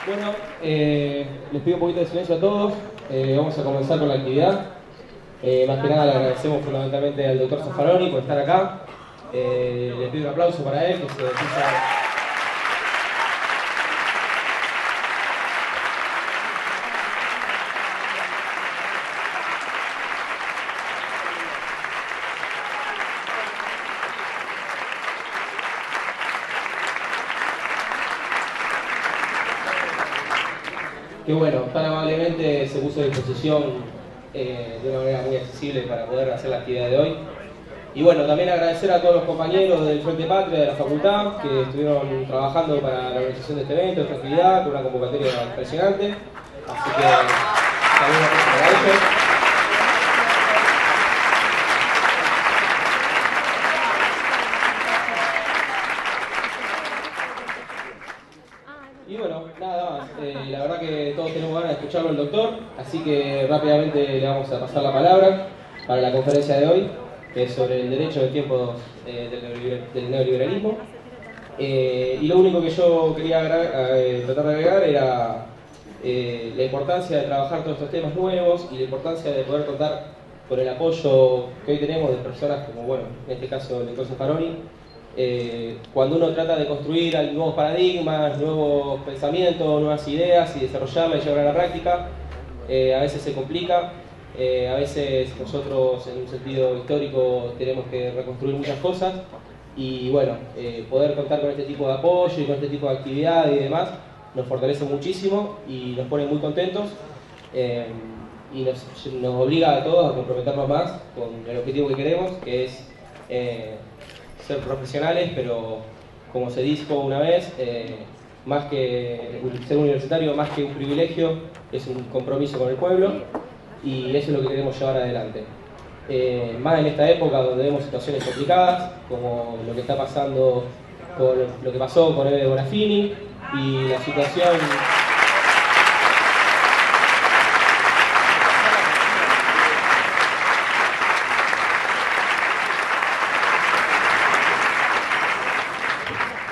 Bueno, les pido un poquito de silencio a todos. Vamos a comenzar con la actividad. Más que nada le agradecemos fundamentalmente al doctor Zaffaroni por estar acá. Les pido un aplauso para él, que se empieza... que bueno, tan amablemente se puso a disposición de una manera muy accesible para poder hacer la actividad de hoy. Y bueno, también agradecer a todos los compañeros del Frente Patria, de la facultad, que estuvieron trabajando para la organización de este evento, de esta actividad, con una convocatoria impresionante. Así que también para ellos. Y bueno, nada más. La verdad que todos tenemos ganas de escucharlo al doctor, así que rápidamente le vamos a pasar la palabra para la conferencia de hoy, que es sobre el derecho de tiempos del neoliberalismo. Y lo único que yo quería tratar de agregar era la importancia de trabajar todos estos temas nuevos y la importancia de poder contar con el apoyo que hoy tenemos de personas como, bueno, en este caso el doctor Zaffaroni. Cuando uno trata de construir nuevos paradigmas, nuevos pensamientos, nuevas ideas y desarrollarlas y llevarlas a la práctica, a veces se complica, a veces nosotros en un sentido histórico tenemos que reconstruir muchas cosas y bueno, poder contar con este tipo de apoyo y con este tipo de actividad y demás nos fortalece muchísimo y nos pone muy contentos y nos obliga a todos a comprometernos más con el objetivo que queremos, que es ser profesionales, pero como se dijo una vez, más que ser universitario, más que un privilegio, es un compromiso con el pueblo y eso es lo que queremos llevar adelante. Más en esta época donde vemos situaciones complicadas, como lo que está pasando con lo que pasó con Eve Bonafini y la situación...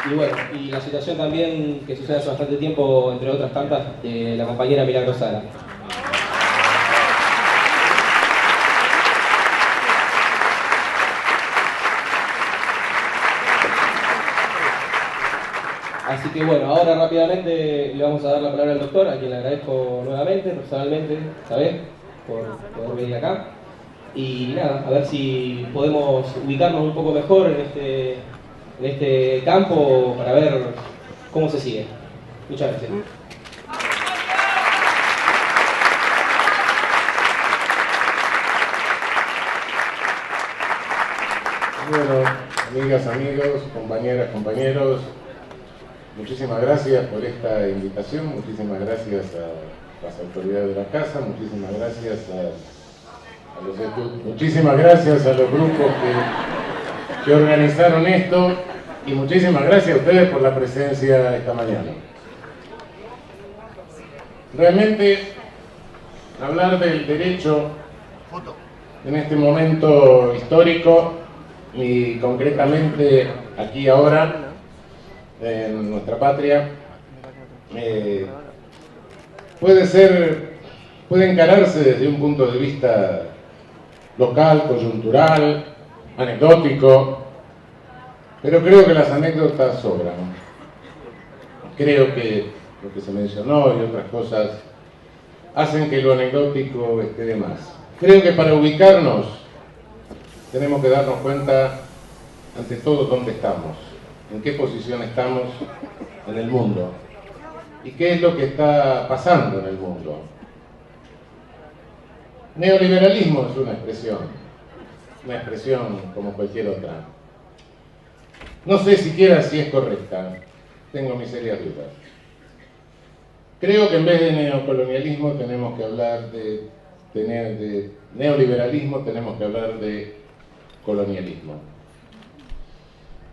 Y bueno, y la situación también que sucede hace bastante tiempo, entre otras tantas, de la compañera Milagros Sala. Así que bueno, ahora rápidamente le vamos a dar la palabra al doctor, a quien le agradezco nuevamente, personalmente, esta vez, por poder venir acá. Y nada, a ver si podemos ubicarnos un poco mejor en este campo para ver cómo se sigue. Muchas gracias. Bueno, amigas, amigos, compañeras, compañeros, muchísimas gracias por esta invitación, muchísimas gracias a las autoridades de la casa, muchísimas gracias a los estudiantes, muchísimas gracias a los grupos que organizaron esto y muchísimas gracias a ustedes por la presencia esta mañana. Realmente, hablar del derecho en este momento histórico y concretamente aquí ahora en nuestra patria puede encararse desde un punto de vista local, coyuntural, anecdótico, pero creo que las anécdotas sobran. Creo que lo que se mencionó y otras cosas hacen que lo anecdótico esté de más. Creo que para ubicarnos tenemos que darnos cuenta, ante todo, dónde estamos, en qué posición estamos en el mundo y qué es lo que está pasando en el mundo. Neoliberalismo es una expresión como cualquier otra. No sé siquiera si es correcta, tengo mis serias dudas. Creo que en vez de neocolonialismo tenemos que hablar de neoliberalismo, tenemos que hablar de colonialismo.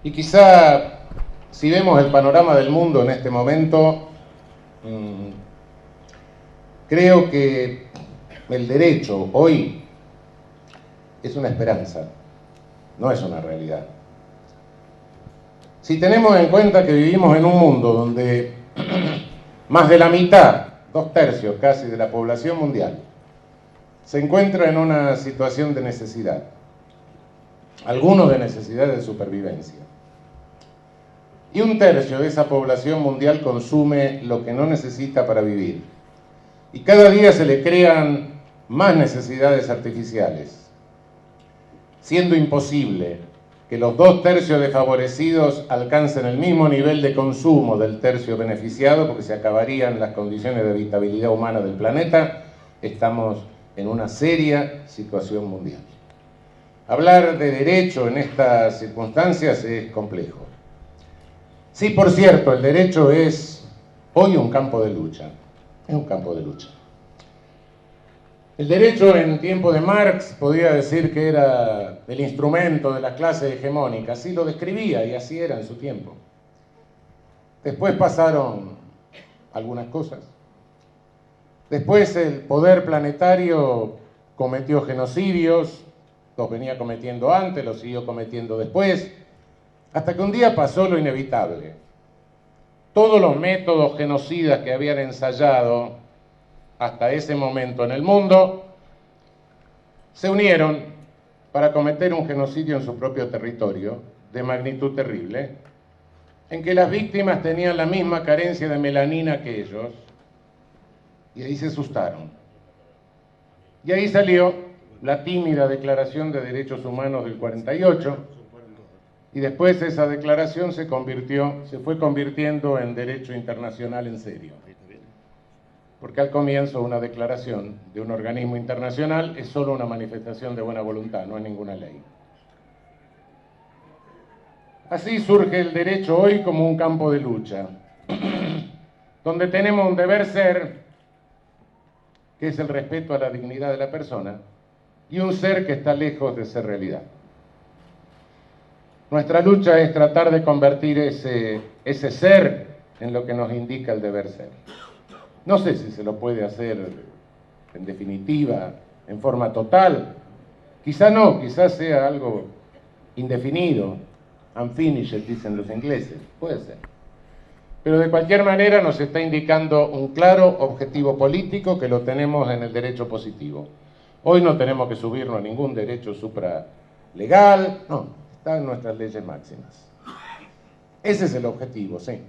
Y quizá, si vemos el panorama del mundo en este momento, creo que el derecho hoy es una esperanza, no es una realidad. Si tenemos en cuenta que vivimos en un mundo donde más de la mitad, 2/3 casi de la población mundial, se encuentra en una situación de necesidad, algunos de necesidad de supervivencia. Y 1/3 de esa población mundial consume lo que no necesita para vivir. Y cada día se le crean más necesidades artificiales, siendo imposible que los 2/3 desfavorecidos alcancen el mismo nivel de consumo del tercio beneficiado, porque se acabarían las condiciones de habitabilidad humana del planeta. Estamos en una seria situación mundial. Hablar de derecho en estas circunstancias es complejo. Sí, por cierto, el derecho es hoy un campo de lucha. Es un campo de lucha. El derecho en tiempo de Marx podía decir que era el instrumento de las clases hegemónicas, así lo describía y así era en su tiempo. Después pasaron algunas cosas. Después el poder planetario cometió genocidios, los venía cometiendo antes, los siguió cometiendo después, hasta que un día pasó lo inevitable. Todos los métodos genocidas que habían ensayado hasta ese momento en el mundo se unieron para cometer un genocidio en su propio territorio de magnitud terrible, en que las víctimas tenían la misma carencia de melanina que ellos, y ahí se asustaron. Y ahí salió la tímida Declaración de Derechos Humanos del 48, y después esa declaración se fue convirtiendo en derecho internacional en serio. Porque al comienzo una declaración de un organismo internacional es solo una manifestación de buena voluntad, no es ninguna ley. Así surge el derecho hoy como un campo de lucha, donde tenemos un deber ser, que es el respeto a la dignidad de la persona, y un ser que está lejos de ser realidad. Nuestra lucha es tratar de convertir ese ser en lo que nos indica el deber ser. No sé si se lo puede hacer en definitiva, en forma total. Quizá no, quizás sea algo indefinido, unfinished, dicen los ingleses, puede ser. Pero de cualquier manera nos está indicando un claro objetivo político que lo tenemos en el derecho positivo. Hoy no tenemos que subirnos a ningún derecho supralegal, no, está en nuestras leyes máximas. Ese es el objetivo, sí.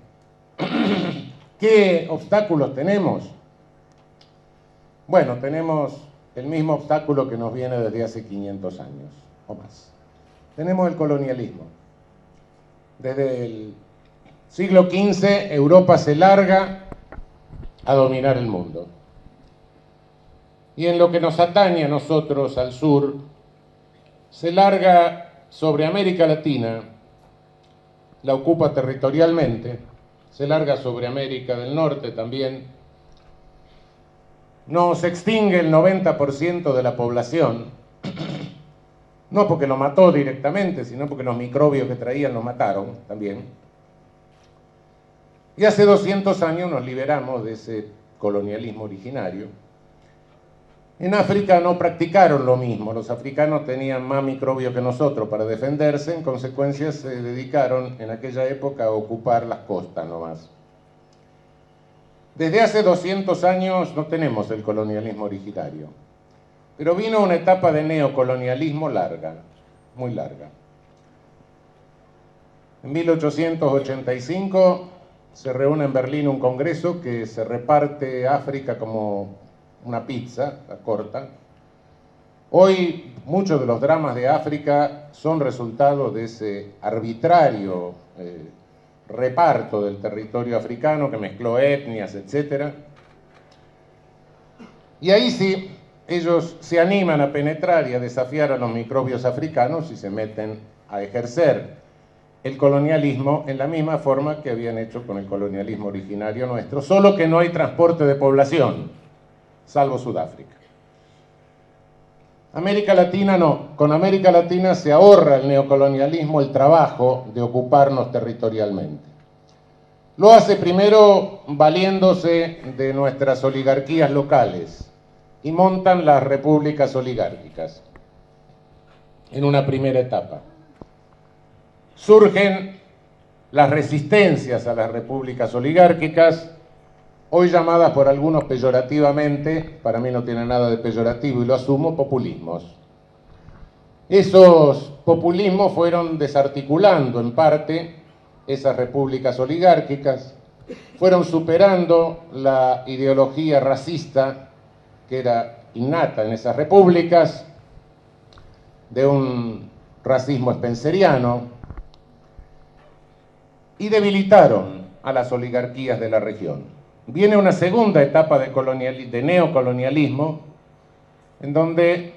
¿Qué obstáculos tenemos? Bueno, tenemos el mismo obstáculo que nos viene desde hace 500 años o más. Tenemos el colonialismo. Desde el siglo XV, Europa se larga a dominar el mundo. Y en lo que nos atañe a nosotros, al sur, se larga sobre América Latina, la ocupa territorialmente, se larga sobre América del Norte también, nos extingue el 90% de la población, no porque lo mató directamente, sino porque los microbios que traían lo mataron también. Y hace 200 años nos liberamos de ese colonialismo originario. En África no practicaron lo mismo, los africanos tenían más microbios que nosotros para defenderse, en consecuencia se dedicaron en aquella época a ocupar las costas nomás. Desde hace 200 años no tenemos el colonialismo originario, pero vino una etapa de neocolonialismo larga, muy larga. En 1885 se reúne en Berlín un congreso que se reparte África como una pizza, la corta. Hoy muchos de los dramas de África son resultado de ese arbitrario reparto del territorio africano que mezcló etnias, etc. Y ahí sí, ellos se animan a penetrar y a desafiar a los microbios africanos y se meten a ejercer el colonialismo en la misma forma que habían hecho con el colonialismo originario nuestro, solo que no hay transporte de población, salvo Sudáfrica. América Latina no, con América Latina se ahorra el neocolonialismo el trabajo de ocuparnos territorialmente. Lo hace primero valiéndose de nuestras oligarquías locales y montan las repúblicas oligárquicas en una primera etapa. Surgen las resistencias a las repúblicas oligárquicas, hoy llamadas por algunos peyorativamente, para mí no tiene nada de peyorativo y lo asumo, populismos. Esos populismos fueron desarticulando en parte esas repúblicas oligárquicas, fueron superando la ideología racista que era innata en esas repúblicas, de un racismo spenceriano, y debilitaron a las oligarquías de la región. Viene una segunda etapa de neocolonialismo, en donde,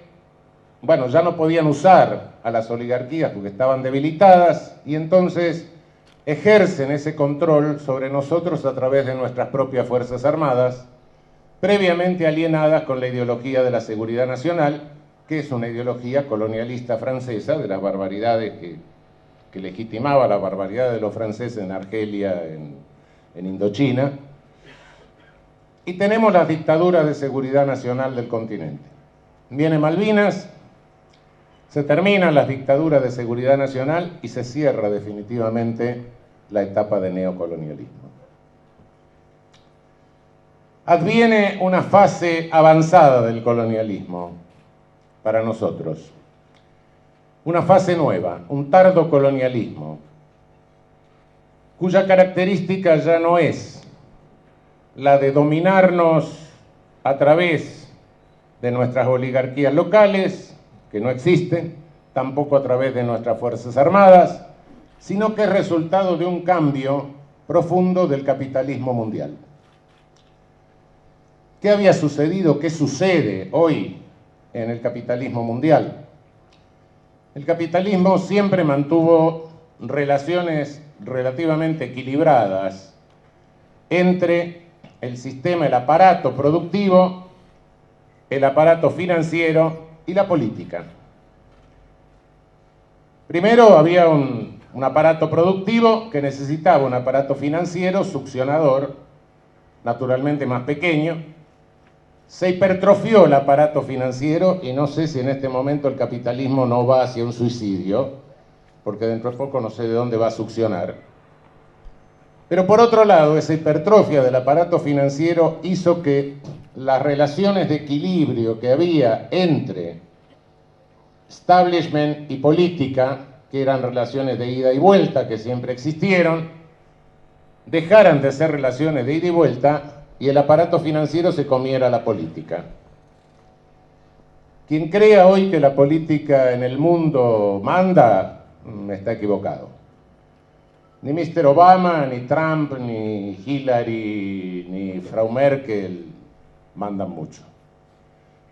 bueno, ya no podían usar a las oligarquías porque estaban debilitadas, y entonces ejercen ese control sobre nosotros a través de nuestras propias Fuerzas Armadas, previamente alienadas con la ideología de la seguridad nacional, que es una ideología colonialista francesa, de las barbaridades que legitimaba la barbaridad de los franceses en Argelia, en Indochina. Y tenemos las dictaduras de seguridad nacional del continente. Viene Malvinas, se terminan las dictaduras de seguridad nacional y se cierra definitivamente la etapa de neocolonialismo. Adviene una fase avanzada del colonialismo para nosotros, una fase nueva, un tardo colonialismo, cuya característica ya no es la de dominarnos a través de nuestras oligarquías locales, que no existen, tampoco a través de nuestras Fuerzas Armadas, sino que es resultado de un cambio profundo del capitalismo mundial. ¿Qué había sucedido? ¿Qué sucede hoy en el capitalismo mundial? El capitalismo siempre mantuvo relaciones relativamente equilibradas entre el sistema, el aparato productivo, el aparato financiero y la política. Primero había un aparato productivo que necesitaba un aparato financiero succionador, naturalmente más pequeño. Se hipertrofió el aparato financiero y no sé si en este momento el capitalismo no va hacia un suicidio, porque dentro de poco no sé de dónde va a succionar. Pero por otro lado, esa hipertrofia del aparato financiero hizo que las relaciones de equilibrio que había entre establishment y política, que eran relaciones de ida y vuelta, que siempre existieron, dejaran de ser relaciones de ida y vuelta y el aparato financiero se comiera la política. Quien crea hoy que la política en el mundo manda, está equivocado. Ni Mr. Obama, ni Trump, ni Hillary, ni Frau Merkel mandan mucho.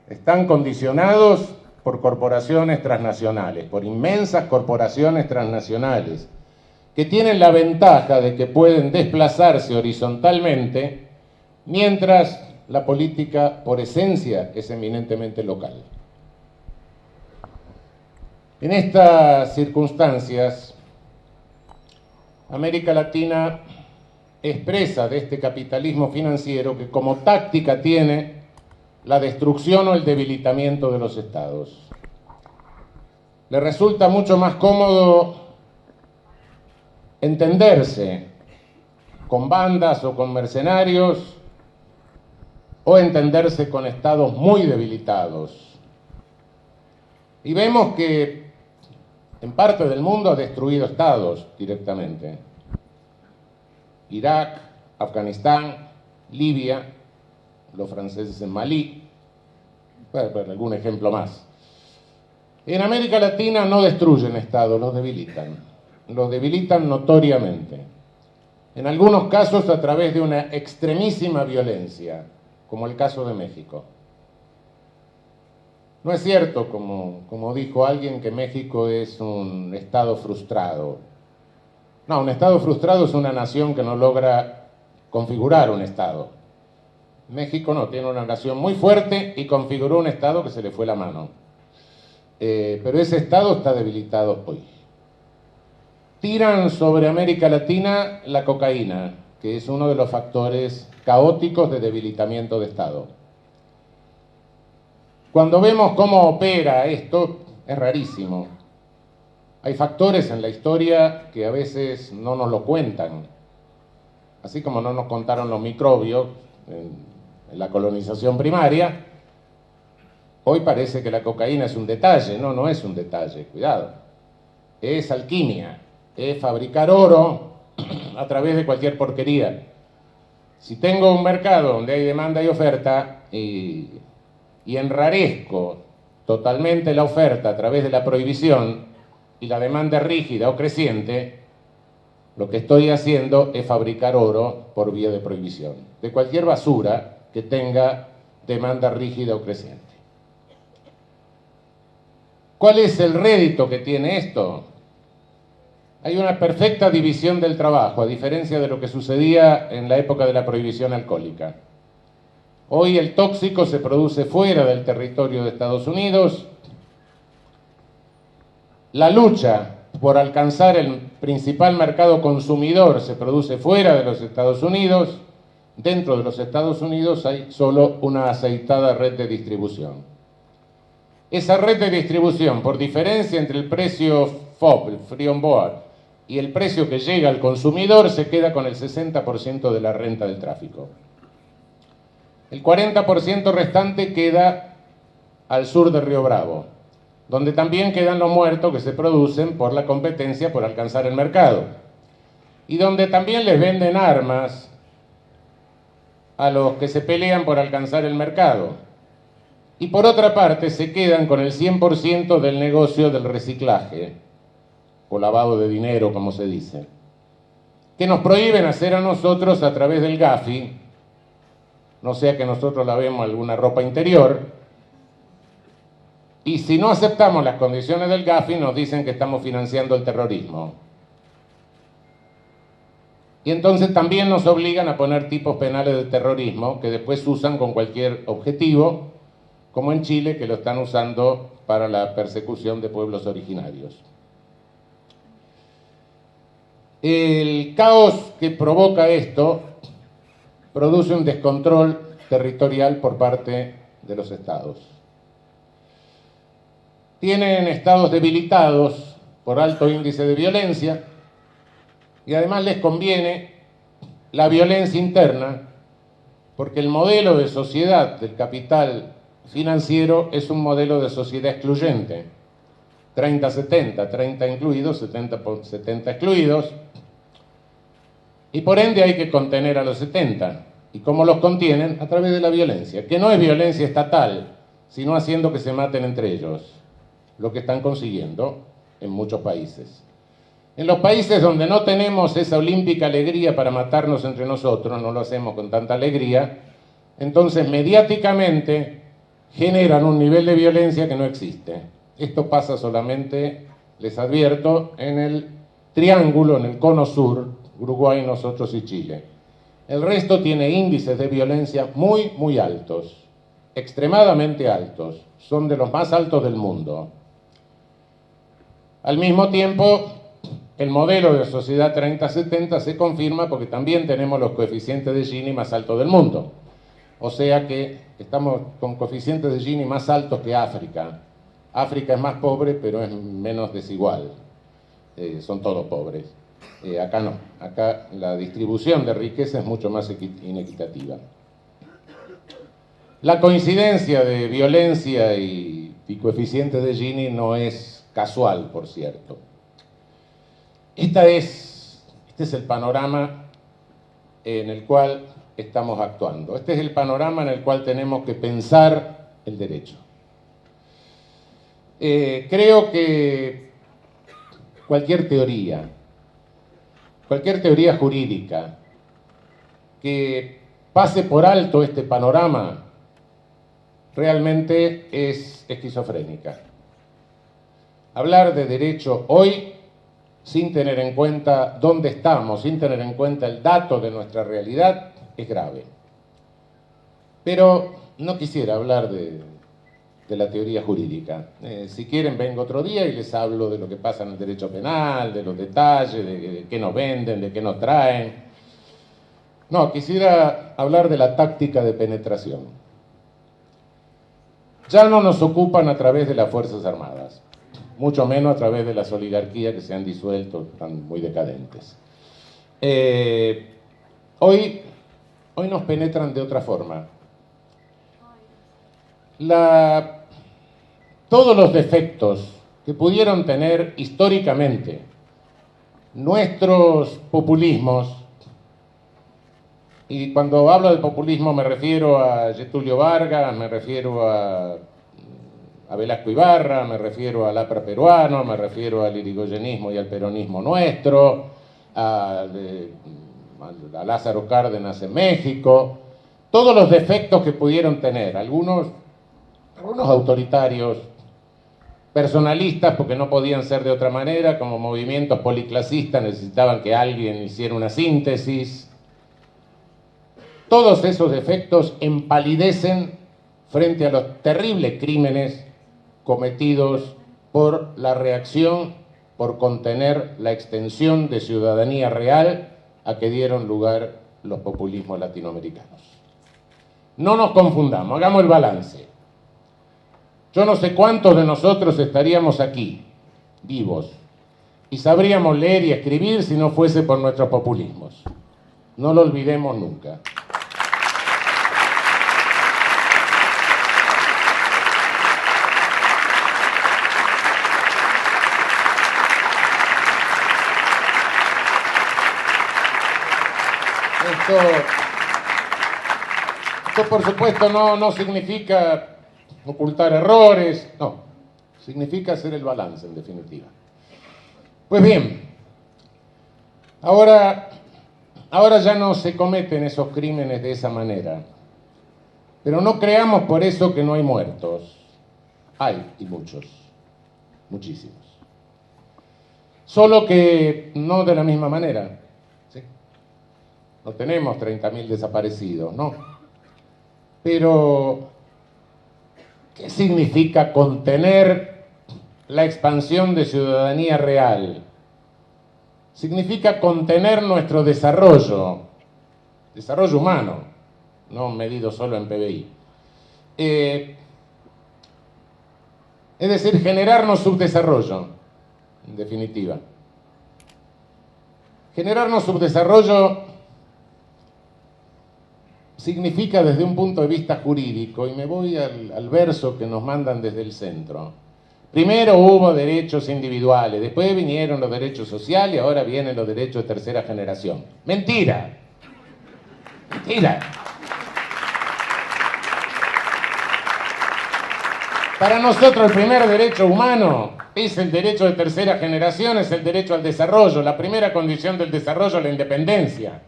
Están condicionados por corporaciones transnacionales, por inmensas corporaciones transnacionales, que tienen la ventaja de que pueden desplazarse horizontalmente, mientras la política, por esencia, es eminentemente local. En estas circunstancias, América Latina expresa de este capitalismo financiero que como táctica tiene la destrucción o el debilitamiento de los estados. Le resulta mucho más cómodo entenderse con bandas o con mercenarios o entenderse con estados muy debilitados. Y vemos que en parte del mundo ha destruido estados directamente. Irak, Afganistán, Libia, los franceses en Malí, para algún ejemplo más. En América Latina no destruyen estados, los debilitan notoriamente. En algunos casos a través de una extremísima violencia, como el caso de México. No es cierto, como dijo alguien, que México es un estado frustrado. No, un estado frustrado es una nación que no logra configurar un estado. México no, tiene una nación muy fuerte y configuró un estado que se le fue la mano. Pero ese estado está debilitado hoy. Tiran sobre América Latina la cocaína, que es uno de los factores caóticos de debilitamiento de estado. Cuando vemos cómo opera esto, es rarísimo. Hay factores en la historia que a veces no nos lo cuentan. Así como no nos contaron los microbios, en la colonización primaria. Hoy parece que la cocaína es un detalle. No, no es un detalle, cuidado. Es alquimia, es fabricar oro a través de cualquier porquería. Si tengo un mercado donde hay demanda y oferta y enrarezco totalmente la oferta a través de la prohibición y la demanda rígida o creciente, lo que estoy haciendo es fabricar oro por vía de prohibición, de cualquier basura que tenga demanda rígida o creciente. ¿Cuál es el rédito que tiene esto? Hay una perfecta división del trabajo, a diferencia de lo que sucedía en la época de la prohibición alcohólica. Hoy el tóxico se produce fuera del territorio de Estados Unidos. La lucha por alcanzar el principal mercado consumidor se produce fuera de los Estados Unidos. Dentro de los Estados Unidos hay solo una aceitada red de distribución. Esa red de distribución, por diferencia entre el precio FOB, el Free On Board, y el precio que llega al consumidor, se queda con el 60% de la renta del tráfico. El 40% restante queda al sur de Río Bravo, donde también quedan los muertos que se producen por la competencia por alcanzar el mercado, y donde también les venden armas a los que se pelean por alcanzar el mercado. Y por otra parte se quedan con el 100% del negocio del reciclaje, o lavado de dinero, como se dice, que nos prohíben hacer a nosotros a través del Gafi, no sea que nosotros lavemos alguna ropa interior, y si no aceptamos las condiciones del Gafi nos dicen que estamos financiando el terrorismo. Y entonces también nos obligan a poner tipos penales de terrorismo que después usan con cualquier objetivo, como en Chile, que lo están usando para la persecución de pueblos originarios. El caos que provoca esto produce un descontrol territorial por parte de los estados. Tienen estados debilitados por alto índice de violencia y además les conviene la violencia interna porque el modelo de sociedad del capital financiero es un modelo de sociedad excluyente. 30-70, 30 incluidos, 70 excluidos. Y por ende hay que contener a los 70. ¿Y cómo los contienen? A través de la violencia, que no es violencia estatal, sino haciendo que se maten entre ellos, lo que están consiguiendo en muchos países. En los países donde no tenemos esa olímpica alegría para matarnos entre nosotros, no lo hacemos con tanta alegría, entonces mediáticamente generan un nivel de violencia que no existe. Esto pasa solamente, les advierto, en el triángulo, en el cono sur, Uruguay, nosotros y Chile. El resto tiene índices de violencia muy, muy altos, extremadamente altos, son de los más altos del mundo. Al mismo tiempo, el modelo de sociedad 30-70 se confirma porque también tenemos los coeficientes de Gini más altos del mundo. O sea que estamos con coeficientes de Gini más altos que África. África es más pobre, pero es menos desigual. Son todos pobres. Acá no. Acá la distribución de riqueza es mucho más inequitativa. La coincidencia de violencia y coeficientes de Gini no es casual, por cierto. Este es el panorama en el cual estamos actuando. Este es el panorama en el cual tenemos que pensar el derecho. Creo que cualquier teoría jurídica que pase por alto este panorama realmente es esquizofrénica. Hablar de derecho hoy sin tener en cuenta dónde estamos, sin tener en cuenta el dato de nuestra realidad, es grave. Pero no quisiera hablar de la teoría jurídica. Si quieren vengo otro día y les hablo de lo que pasa en el derecho penal, de los detalles, de qué nos venden, de qué nos traen. No, quisiera hablar de la táctica de penetración. Ya no nos ocupan a través de las Fuerzas Armadas, mucho menos a través de las oligarquías que se han disuelto, están muy decadentes. Hoy hoy nos penetran de otra forma. Todos los defectos que pudieron tener históricamente nuestros populismos, y cuando hablo de populismo me refiero a Getúlio Vargas, me refiero a Velasco Ibarra, me refiero al APRA peruano, me refiero al irigoyenismo y al peronismo nuestro, a Lázaro Cárdenas en México, todos los defectos que pudieron tener, algunos autoritarios, personalistas porque no podían ser de otra manera, como movimientos policlasistas necesitaban que alguien hiciera una síntesis. Todos esos defectos empalidecen frente a los terribles crímenes cometidos por la reacción por contener la extensión de ciudadanía real a que dieron lugar los populismos latinoamericanos. No nos confundamos, hagamos el balance. Yo no sé cuántos de nosotros estaríamos aquí, vivos, y sabríamos leer y escribir si no fuese por nuestros populismos. No lo olvidemos nunca. Esto por supuesto no significa ocultar errores, no, significa hacer el balance en definitiva. Pues bien, ahora ya no se cometen esos crímenes de esa manera, pero no creamos por eso que no hay muertos. Hay, y muchos, muchísimos. Solo que no de la misma manera. No tenemos 30.000 desaparecidos, ¿no? Pero, ¿qué significa contener la expansión de ciudadanía real? Significa contener nuestro desarrollo humano, no medido solo en PBI. Es decir, generarnos subdesarrollo, en definitiva. Generarnos subdesarrollo significa desde un punto de vista jurídico, y me voy al verso que nos mandan desde el centro. Primero hubo derechos individuales, después vinieron los derechos sociales y ahora vienen los derechos de tercera generación. ¡Mentira! ¡Mentira! Para nosotros el primer derecho humano es el derecho de tercera generación, es el derecho al desarrollo. La primera condición del desarrollo es la independencia.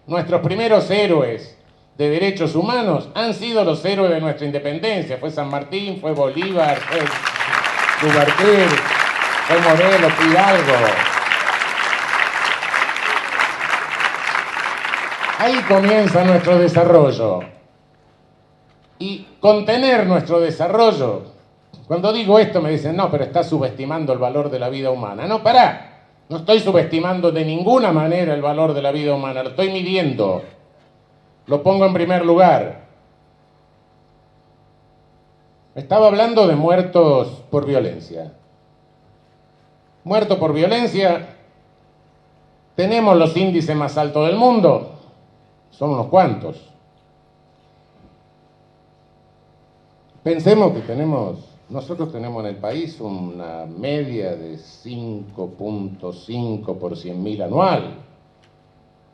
Nuestros primeros héroes de derechos humanos han sido los héroes de nuestra independencia. Fue San Martín, fue Bolívar, fue Dubarquer, fue Morelos, fue Hidalgo. Ahí comienza nuestro desarrollo. Y contener nuestro desarrollo. Cuando digo esto me dicen, no, pero estás subestimando el valor de la vida humana. No, pará, no estoy subestimando de ninguna manera el valor de la vida humana, lo estoy midiendo. Lo pongo en primer lugar. Estaba hablando de muertos por violencia. Muertos por violencia, tenemos los índices más altos del mundo. Son unos cuantos. Pensemos que nosotros tenemos en el país una media de 5.5 por 100.000 anual.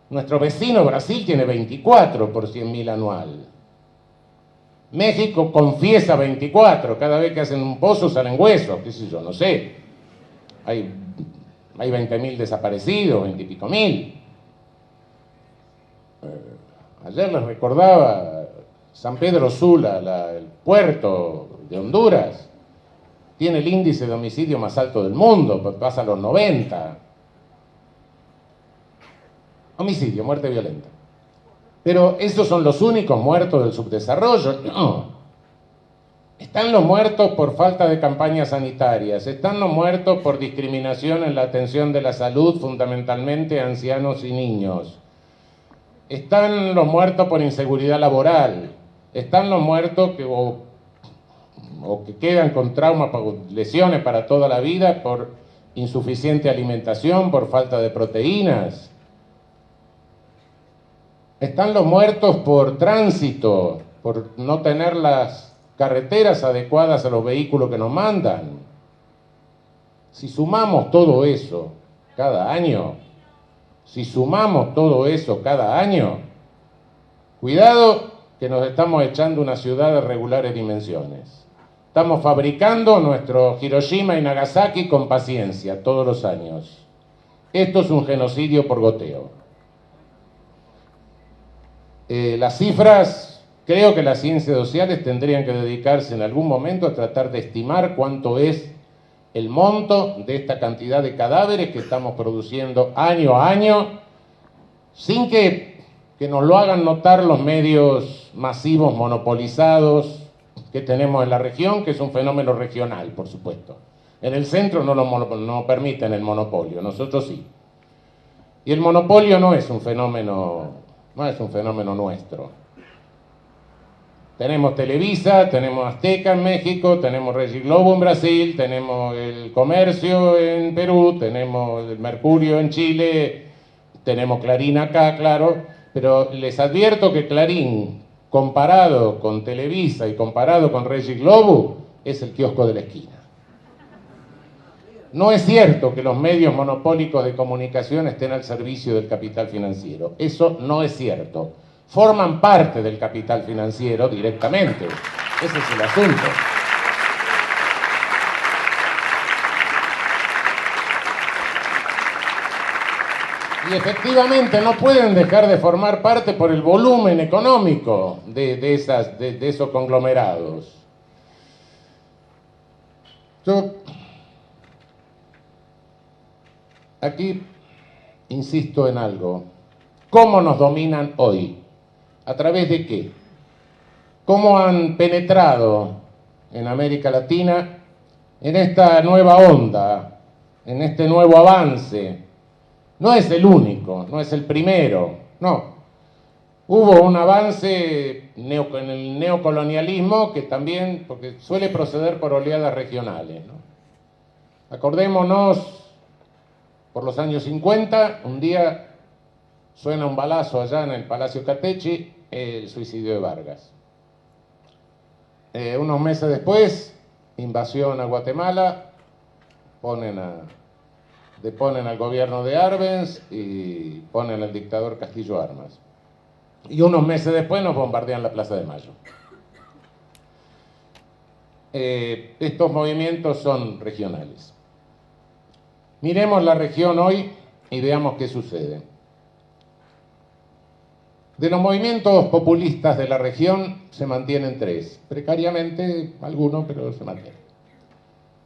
Nuestro vecino Brasil tiene 24 por 100.000 anual. México confiesa 24, cada vez que hacen un pozo salen huesos, qué sé yo, no sé. Hay 20.000 desaparecidos, 20 y pico mil. Ayer les recordaba San Pedro Sula, el puerto de Honduras, tiene el índice de homicidio más alto del mundo, pasa a los 90. Homicidio, muerte violenta. Pero esos son los únicos muertos del subdesarrollo. No. Están los muertos por falta de campañas sanitarias, están los muertos por discriminación en la atención de la salud, fundamentalmente a ancianos y niños. Están los muertos por inseguridad laboral, están los muertos que quedan con traumas, lesiones para toda la vida por insuficiente alimentación, por falta de proteínas. Están los muertos por tránsito, por no tener las carreteras adecuadas a los vehículos que nos mandan. Si sumamos todo eso cada año, cuidado que nos estamos echando una ciudad de regulares dimensiones. Estamos fabricando nuestro Hiroshima y Nagasaki con paciencia todos los años. Esto es un genocidio por goteo. Las cifras, creo que las ciencias sociales tendrían que dedicarse en algún momento a tratar de estimar cuánto es el monto de esta cantidad de cadáveres que estamos produciendo año a año, sin que nos lo hagan notar los medios masivos monopolizados que tenemos en la región, que es un fenómeno regional, por supuesto. En el centro no permiten el monopolio, nosotros sí. Y el monopolio no es un fenómeno nuestro. Tenemos Televisa, tenemos Azteca en México, tenemos Rede Globo en Brasil, tenemos el Comercio en Perú, tenemos el Mercurio en Chile, tenemos Clarín acá, claro, pero les advierto que Clarín, comparado con Televisa y comparado con Rede Globo, es el kiosco de la esquina. No es cierto que los medios monopólicos de comunicación estén al servicio del capital financiero. Eso no es cierto. Forman parte del capital financiero directamente. Ese es el asunto. Y efectivamente no pueden dejar de formar parte por el volumen económico de esos conglomerados. Yo aquí insisto en algo. ¿Cómo nos dominan hoy? ¿A través de qué? ¿Cómo han penetrado en América Latina en esta nueva onda, en este nuevo avance? No es el único, no es el primero, no. Hubo un avance en el neocolonialismo que también, porque suele proceder por oleadas regionales, ¿no? Acordémonos, por los años 50, un día suena un balazo allá en el Palacio Catechi, el suicidio de Vargas. Unos meses después, invasión a Guatemala, deponen al gobierno de Arbenz y ponen al dictador Castillo Armas. Y unos meses después nos bombardean la Plaza de Mayo. Estos movimientos son regionales. Miremos la región hoy y veamos qué sucede. De los movimientos populistas de la región se mantienen tres, precariamente algunos, pero se mantienen.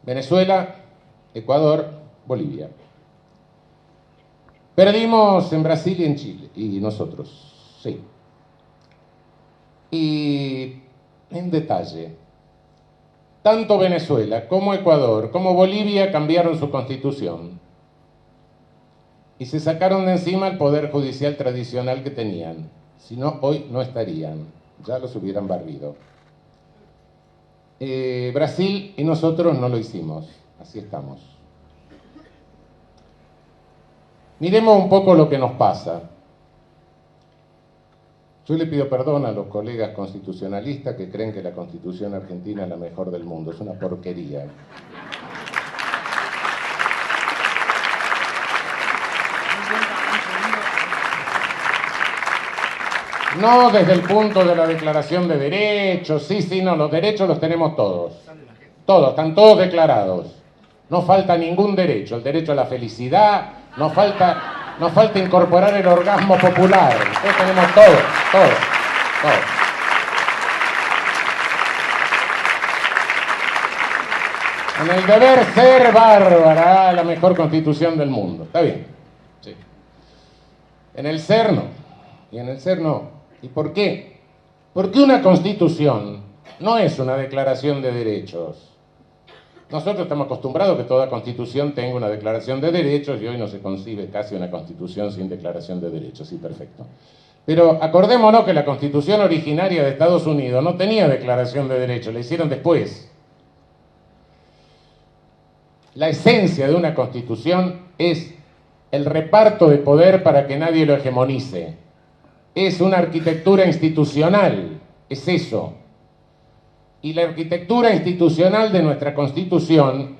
Venezuela, Ecuador, Bolivia. Perdimos en Brasil y en Chile, y nosotros, sí. Y en detalle, tanto Venezuela como Ecuador como Bolivia cambiaron su constitución y se sacaron de encima el poder judicial tradicional que tenían. Si no, hoy no estarían, ya los hubieran barrido. Brasil y nosotros no lo hicimos, así estamos. Miremos un poco lo que nos pasa. Yo le pido perdón a los colegas constitucionalistas que creen que la Constitución argentina es la mejor del mundo, es una porquería. No desde el punto de la declaración de derechos, sí, no, los derechos los tenemos todos. Todos, están todos declarados. No falta ningún derecho, el derecho a la felicidad, nos falta incorporar el orgasmo popular. Nosotros tenemos todo. En el deber ser bárbara, la mejor constitución del mundo. Está bien, sí. En el ser no, y en el ser no. ¿Y por qué? Porque una constitución no es una declaración de derechos. Nosotros estamos acostumbrados a que toda constitución tenga una declaración de derechos y hoy no se concibe casi una constitución sin declaración de derechos, sí, perfecto. Pero acordémonos que la constitución originaria de Estados Unidos no tenía declaración de derechos, la hicieron después. La esencia de una constitución es el reparto de poder para que nadie lo hegemonice. es una arquitectura institucional, es eso. Y la arquitectura institucional de nuestra Constitución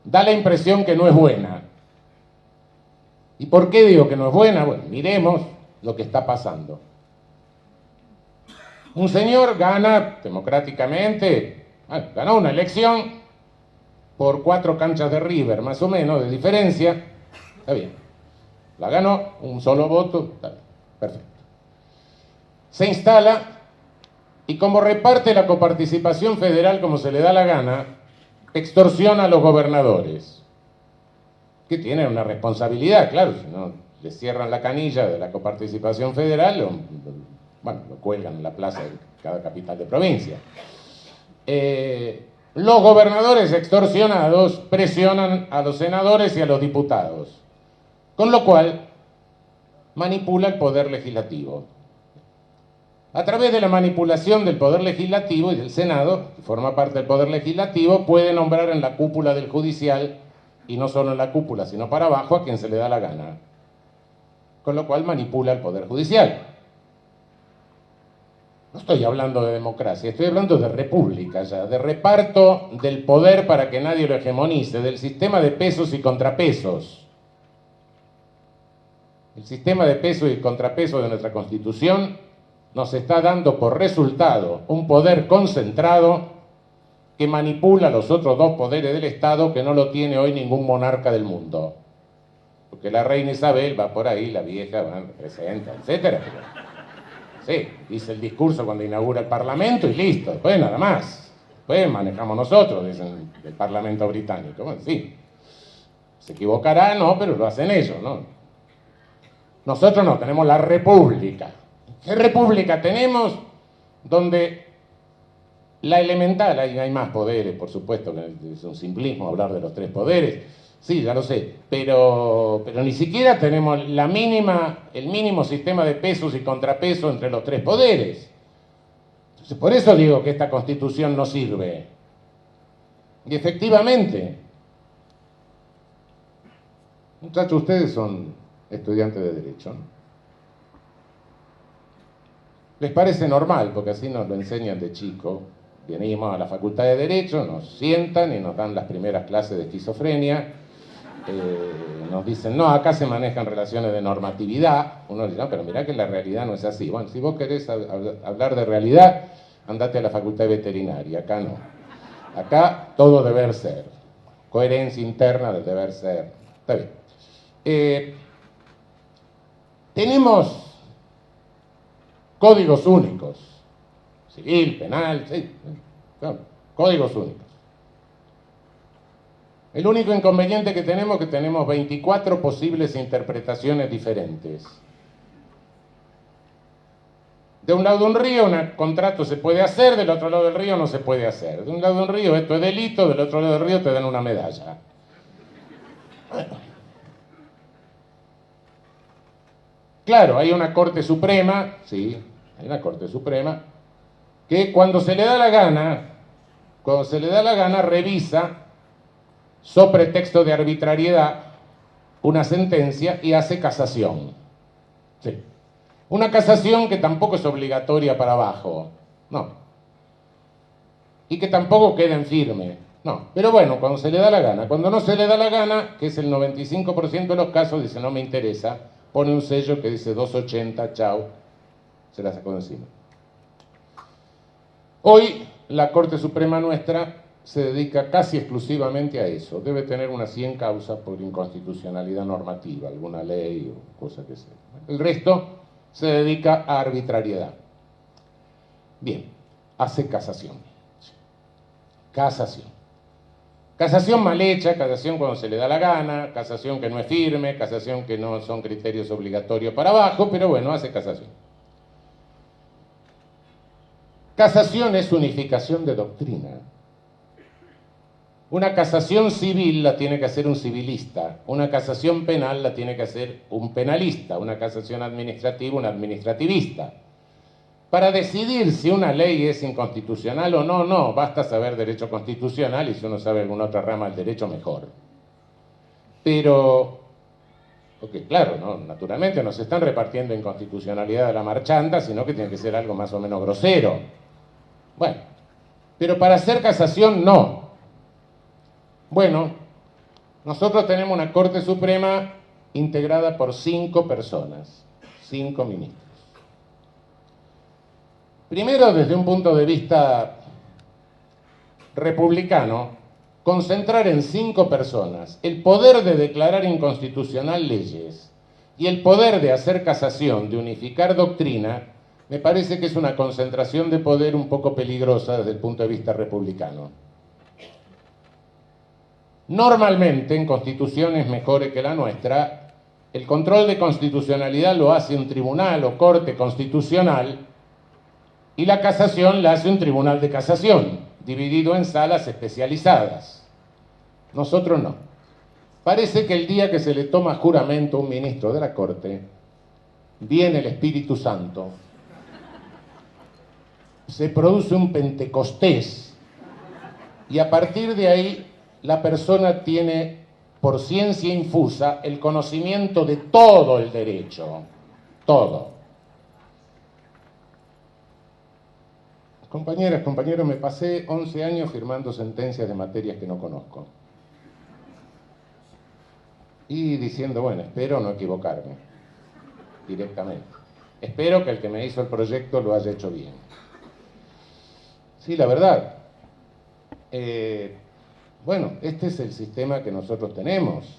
da la impresión que no es buena. ¿Y por qué digo que no es buena? Bueno, miremos lo que está pasando. Un señor gana democráticamente, ganó una elección por 4 canchas de River, más o menos, de diferencia. Está bien. La ganó, un solo voto, está bien, perfecto. Se instala y como reparte la coparticipación federal como se le da la gana, extorsiona a los gobernadores, que tienen una responsabilidad, claro, si no le cierran la canilla de la coparticipación federal, lo cuelgan en la plaza de cada capital de provincia. Los gobernadores extorsionados presionan a los senadores y a los diputados, con lo cual manipula el poder legislativo. A través de la manipulación del poder legislativo y del Senado, que forma parte del poder legislativo, puede nombrar en la cúpula del judicial, y no solo en la cúpula, sino para abajo, a quien se le da la gana. Con lo cual manipula el poder judicial. No estoy hablando de democracia, estoy hablando de república ya, de reparto del poder para que nadie lo hegemonice, del sistema de pesos y contrapesos. El sistema de pesos y contrapesos de nuestra Constitución nos está dando por resultado un poder concentrado que manipula los otros 2 poderes del Estado, que no lo tiene hoy ningún monarca del mundo. Porque la reina Isabel va por ahí, la vieja va, presenta, etc. Sí, dice el discurso cuando inaugura el Parlamento y listo, después nada más. Después manejamos nosotros, dicen el Parlamento británico. Bueno, sí, se equivocará, no, pero lo hacen ellos, ¿no? Nosotros no, tenemos la República. ¿Qué república tenemos? Donde la elemental, hay más poderes, por supuesto, que es un simplismo hablar de los 3 poderes, sí, ya lo sé, pero ni siquiera tenemos el mínimo sistema de pesos y contrapesos entre los 3 poderes. Entonces, por eso digo que esta Constitución no sirve. Y efectivamente, muchachos, ustedes son estudiantes de Derecho, ¿no? Les parece normal, porque así nos lo enseñan de chico. Venimos a la Facultad de Derecho, nos sientan y nos dan las primeras clases de esquizofrenia. Nos dicen, no, acá se manejan relaciones de normatividad. Uno dice, no, pero mirá que la realidad no es así. Bueno, si vos querés hablar de realidad, andate a la Facultad de Veterinaria. Acá no. Acá todo deber ser. Coherencia interna del deber ser. Está bien. Tenemos códigos únicos, civil, penal, sí, claro, códigos únicos. El único inconveniente que tenemos es que tenemos 24 posibles interpretaciones diferentes. De un lado de un río un contrato se puede hacer, del otro lado del río no se puede hacer. De un lado de un río esto es delito, del otro lado del río te dan una medalla. Bueno. Claro, hay una Corte Suprema, sí, hay una Corte Suprema, que cuando se le da la gana, revisa, so pretexto de arbitrariedad, una sentencia y hace casación. Sí. Una casación que tampoco es obligatoria para abajo, no. Y que tampoco queda en firme, no. Pero bueno, cuando se le da la gana. Cuando no se le da la gana, que es el 95% de los casos, dice no me interesa, pone un sello que dice 280, chao, se la sacó de encima. Hoy la Corte Suprema nuestra se dedica casi exclusivamente a eso. Debe tener unas 100 causas por inconstitucionalidad normativa, alguna ley o cosa que sea. El resto se dedica a arbitrariedad. Bien, hace casación. Casación. Casación mal hecha, casación cuando se le da la gana, casación que no es firme, casación que no son criterios obligatorios para abajo, pero bueno, hace casación. Casación es unificación de doctrina. Una casación civil la tiene que hacer un civilista, una casación penal la tiene que hacer un penalista, una casación administrativa un administrativista. Para decidir si una ley es inconstitucional o no, no, basta saber derecho constitucional y si uno sabe alguna otra rama del derecho, mejor. Pero Porque claro, ¿no? Naturalmente no se están repartiendo inconstitucionalidad de la marchanta, sino que tiene que ser algo más o menos grosero. Bueno, pero para hacer casación no. Bueno, nosotros tenemos una Corte Suprema integrada por 5 personas, 5 ministros. Primero, desde un punto de vista republicano, concentrar en 5 personas el poder de declarar inconstitucional leyes y el poder de hacer casación, de unificar doctrina, me parece que es una concentración de poder un poco peligrosa desde el punto de vista republicano. Normalmente, en constituciones mejores que la nuestra, el control de constitucionalidad lo hace un tribunal o corte constitucional y la casación la hace un tribunal de casación, dividido en salas especializadas. Nosotros no. Parece que el día que se le toma juramento a un ministro de la Corte, viene el Espíritu Santo, se produce un Pentecostés y a partir de ahí la persona tiene por ciencia infusa el conocimiento de todo el derecho, todo. Compañeras, compañeros, me pasé 11 años firmando sentencias de materias que no conozco. Y diciendo, bueno, espero no equivocarme, directamente. Espero que el que me hizo el proyecto lo haya hecho bien. Sí, la verdad. Bueno, este es el sistema que nosotros tenemos.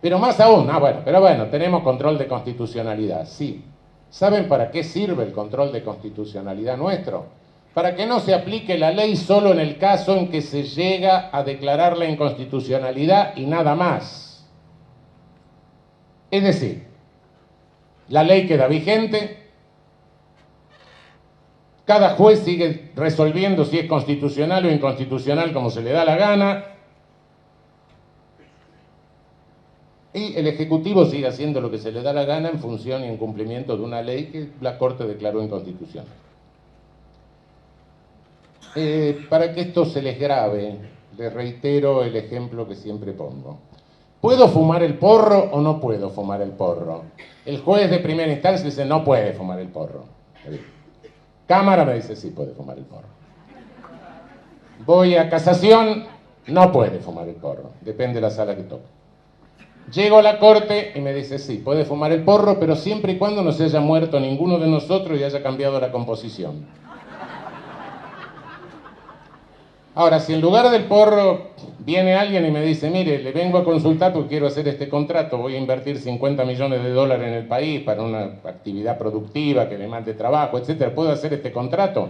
Pero más aún, pero bueno, tenemos control de constitucionalidad, sí. ¿Saben para qué sirve el control de constitucionalidad nuestro? Para que no se aplique la ley solo en el caso en que se llega a declarar la inconstitucionalidad y nada más. Es decir, la ley queda vigente, cada juez sigue resolviendo si es constitucional o inconstitucional como se le da la gana, y el Ejecutivo sigue haciendo lo que se le da la gana en función y en cumplimiento de una ley que la Corte declaró inconstitucional. Para que esto se les grabe, les reitero el ejemplo que siempre pongo. ¿Puedo fumar el porro o no puedo fumar el porro? El juez de primera instancia dice, no puede fumar el porro. Cámara me dice, sí puede fumar el porro. Voy a casación, no puede fumar el porro, depende de la sala que toque. Llego a la corte y me dice, sí, puede fumar el porro, pero siempre y cuando no se haya muerto ninguno de nosotros y haya cambiado la composición. Ahora, si en lugar del porro viene alguien y me dice, mire, le vengo a consultar porque quiero hacer este contrato, voy a invertir 50 millones de dólares en el país para una actividad productiva que me mande trabajo, etcétera, ¿puedo hacer este contrato?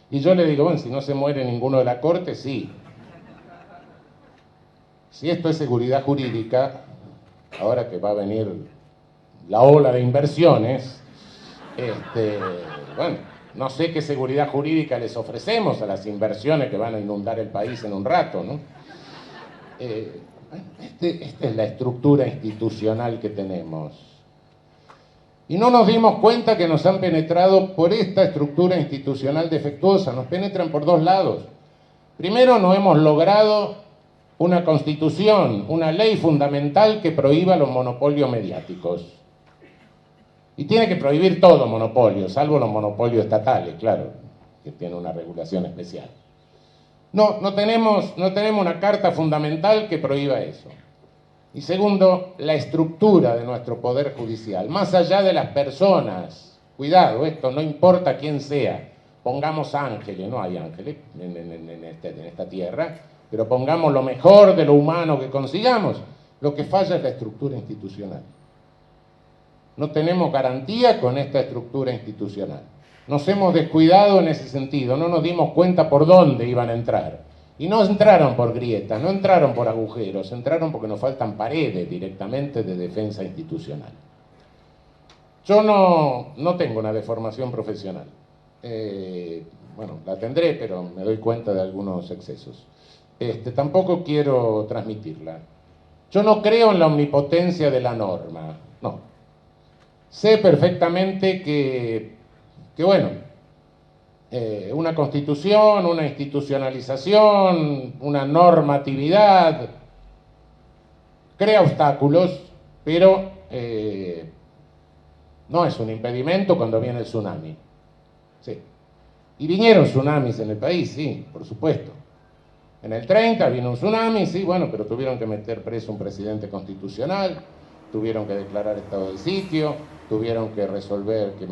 Y yo le digo, bueno, si no se muere ninguno de la corte, sí. Si esto es seguridad jurídica, ahora que va a venir la ola de inversiones, bueno, no sé qué seguridad jurídica les ofrecemos a las inversiones que van a inundar el país en un rato, ¿no? Esta es la estructura institucional que tenemos. Y no nos dimos cuenta que nos han penetrado por esta estructura institucional defectuosa, nos penetran por 2 lados. Primero, no hemos logrado una constitución, una ley fundamental que prohíba los monopolios mediáticos. Y tiene que prohibir todo monopolio, salvo los monopolios estatales, claro, que tienen una regulación especial. No tenemos una carta fundamental que prohíba eso. Y segundo, la estructura de nuestro poder judicial, más allá de las personas. Cuidado, esto no importa quién sea. Pongamos ángeles, no hay ángeles en esta tierra, pero pongamos lo mejor de lo humano que consigamos. Lo que falla es la estructura institucional. No tenemos garantía con esta estructura institucional. Nos hemos descuidado en ese sentido, no nos dimos cuenta por dónde iban a entrar. Y no entraron por grietas, no entraron por agujeros, entraron porque nos faltan paredes directamente de defensa institucional. Yo no tengo una deformación profesional. Bueno, la tendré, pero me doy cuenta de algunos excesos. Tampoco quiero transmitirla. Yo no creo en la omnipotencia de la norma, no. Sé perfectamente que bueno, una constitución, una institucionalización, una normatividad crea obstáculos, pero no es un impedimento cuando viene el tsunami. Sí. Y vinieron tsunamis en el país, sí, por supuesto. En el 30 vino un tsunami, sí, bueno, pero tuvieron que meter preso un presidente constitucional, tuvieron que declarar estado de sitio, tuvieron que resolver, que